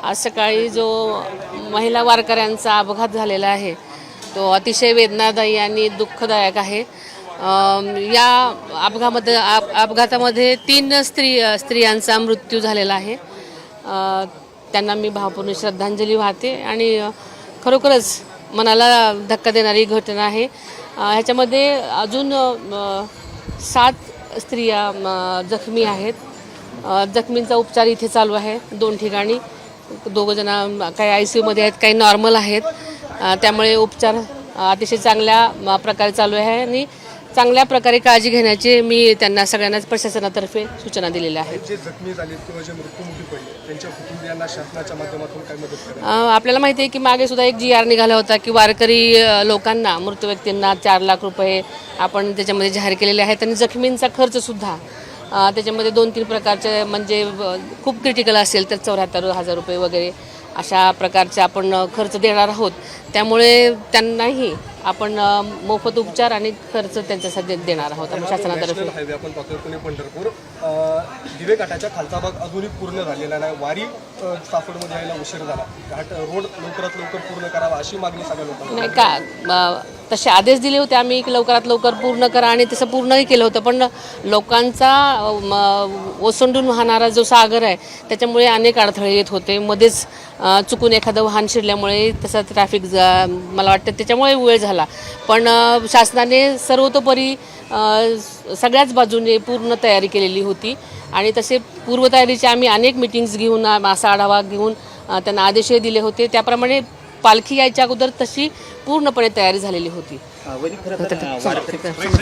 आज सकाळी जो महिला वारकऱ्यांचा अपघात झालेला आहे तो अतिशय वेदनादायी आणि दुःखदायक आहे। या अपघातामध्ये 3 स्त्रियांचा मृत्यू झालेला आहे। त्यांना मी भावपूर्ण श्रद्धांजली वाहते आणि खरोखरच मनाला धक्का देणारी घटना आहे। ह्याच्यामध्ये अजून 7 स्त्रिया जखमी आहेत। जखमींचा उपचार इथे चालू आहे 2 ठिकाणी। 2 जण काही ICU मध्ये आहेत, काही नॉर्मल आहेत। त्यामुळे उपचार अतिशय चांगल्या प्रकारे चालू आहे आणि चांगल्या प्रकारे काळजी घेण्याची मी त्यांना सगळ्यांना प्रशासनातर्फे सूचना दिलेल्या आहेत। जे जखमी झाले किंवा जे मृत्युमुखी पडले त्यांच्या कुटुंबियांना शासनाच्या माध्यमातून काय मदत करायची? आपल्याला माहिती आहे की मागे सुद्धा एक GR निघाला होता की वारकरी लोकांना, मृत व्यक्तींना 4 लाख रुपये आपण त्याच्यामध्ये जाहीर केलेले आहेत आणि जखमींचा खर्च सुद्धा त्याच्यामध्ये 2-3 प्रकारचे म्हणजे खूप क्रिटिकल असेल तर 74,000 रुपये वगैरे अशा प्रकारचे आपण खर्च देणार आहोत। त्यामुळे त्यांनाही आपण मोफत उपचार आणि खर्च त्यांच्यासाठी देणार आहोत आपण शासनातर्फे। हायवे आपण पाहतोय पुणे पंढरपूर दिवे घाटाच्या खालचा भाग अजूनही पूर्ण झालेला नाही। वारी साफडमध्ये यायला उशीर झाला। घाट रोड लवकरात लवकर पूर्ण करावा अशी मागणी सगळ्या लोकांना नाही का तसे आदेश दिले होते आम्ही की लवकरात लवकर पूर्ण करा आणि तसं पूर्णही केलं होतं। पण लोकांचा ओसंडून वाहणारा जो सागर आहे त्याच्यामुळे अनेक अडथळे येत होते। मध्येच चुकून एखादं वाहन शिरल्यामुळे तसं ट्रॅफिक मला वाटतं त्याच्यामुळे वेळ झाला। पण शासनाने सर्वतोपरी सगळ्याच बाजूने पूर्ण तयारी केलेली होती आणि तसे पूर्वतयारीचे आम्ही अनेक मीटिंग्स घेऊन असा आढावा घेऊन त्यांना आदेशही दिले होते। त्याप्रमाणे पालखी यायच्या अगोदर तशी पूर्णपणे तयारी झालेली होती।